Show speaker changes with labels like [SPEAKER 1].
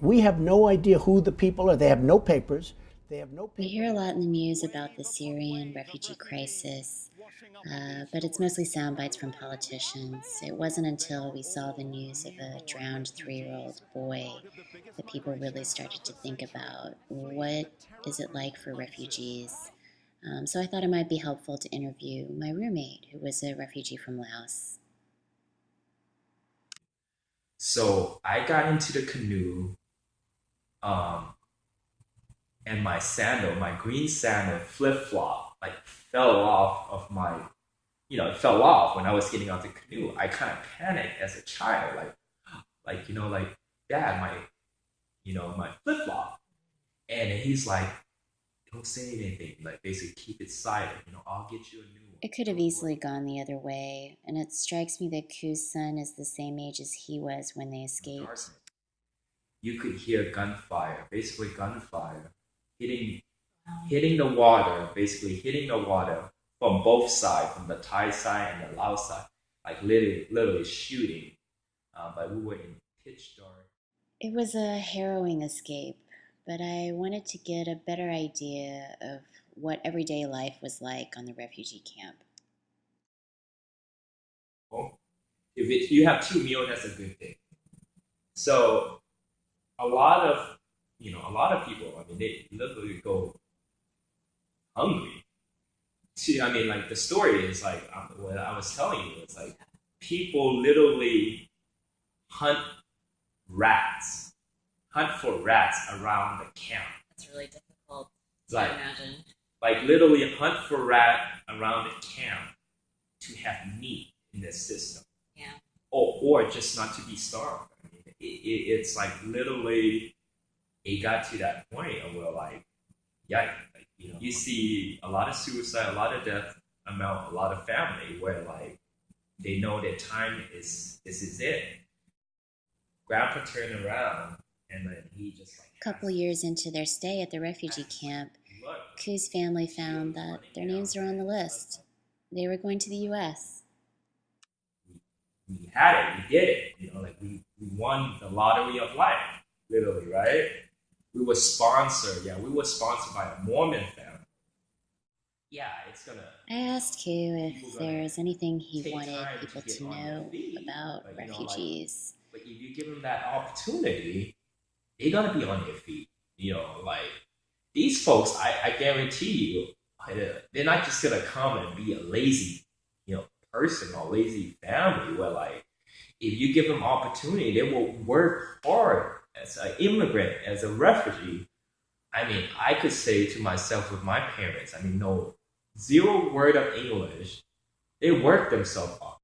[SPEAKER 1] We have no idea who the people are. They have no papers. They have no
[SPEAKER 2] We
[SPEAKER 1] people.
[SPEAKER 2] hear a lot in the news about the Syrian refugee crisis, but it's mostly sound bites from politicians. It wasn't until we saw the news of a drowned 3-year-old boy that people really started to think about what is it like for refugees. So I thought it might be helpful to interview my roommate, who was a refugee from Laos.
[SPEAKER 3] So I got into the canoe, um, and my sandal, my green sandal, flip flop, like fell off of my, it fell off when I was getting out the canoe. I kind of panicked as a child, like Dad, my flip flop. And he's like, don't say anything, like basically keep it silent. I'll get you a new one.
[SPEAKER 2] It could have
[SPEAKER 3] Don't
[SPEAKER 2] easily
[SPEAKER 3] worry.
[SPEAKER 2] gone the other way, and it strikes me that Ku's son is the same age as he was when they escaped.
[SPEAKER 3] Darkness. You could hear gunfire, basically gunfire, hitting hitting the water, basically hitting the water from both sides, from the Thai side and the Lao side, like literally shooting. But we were in pitch dark.
[SPEAKER 2] It was a harrowing escape, but I wanted to get a better idea of what everyday life was like on the refugee camp.
[SPEAKER 3] Well, if you have two meals, that's a good thing. So a lot of people, I mean, they literally go hungry. See, I mean, like the story is like what I was telling you. It's like people literally hunt rats, hunt for rats around the camp.
[SPEAKER 4] That's really difficult to
[SPEAKER 3] Like,
[SPEAKER 4] imagine.
[SPEAKER 3] like literally hunt for rat around the camp to have meat in their system,
[SPEAKER 4] Yeah.
[SPEAKER 3] or just not to be starved. I mean, it's like literally it got to that point of where like, yeah, like, you see a lot of suicide, a lot of death amount, a lot of family where like they know their time is this is it. Grandpa turned around and then he just like
[SPEAKER 2] A couple years into their stay at the refugee camp,
[SPEAKER 3] look,
[SPEAKER 2] Ku's family found that their names are on the list. They were going to the US.
[SPEAKER 3] we had it, we did it, like we won the lottery of life, literally, right? We were sponsored by a Mormon family. Yeah, it's gonna
[SPEAKER 2] I asked Ku
[SPEAKER 3] people
[SPEAKER 2] if
[SPEAKER 3] gonna
[SPEAKER 2] there was anything he
[SPEAKER 3] take
[SPEAKER 2] wanted
[SPEAKER 3] time
[SPEAKER 2] people
[SPEAKER 3] to get
[SPEAKER 2] to
[SPEAKER 3] on their
[SPEAKER 2] know
[SPEAKER 3] feet.
[SPEAKER 2] about
[SPEAKER 3] But
[SPEAKER 2] refugees.
[SPEAKER 3] but if you give them that opportunity, they're gonna be on their feet. Like these folks, I guarantee you, they're not just gonna come and be a lazy, person or lazy family. Where like, if you give them opportunity, they will work hard as an immigrant, as a refugee. I mean, I could say to myself with my parents, I mean, no, zero word of English. They work themselves up.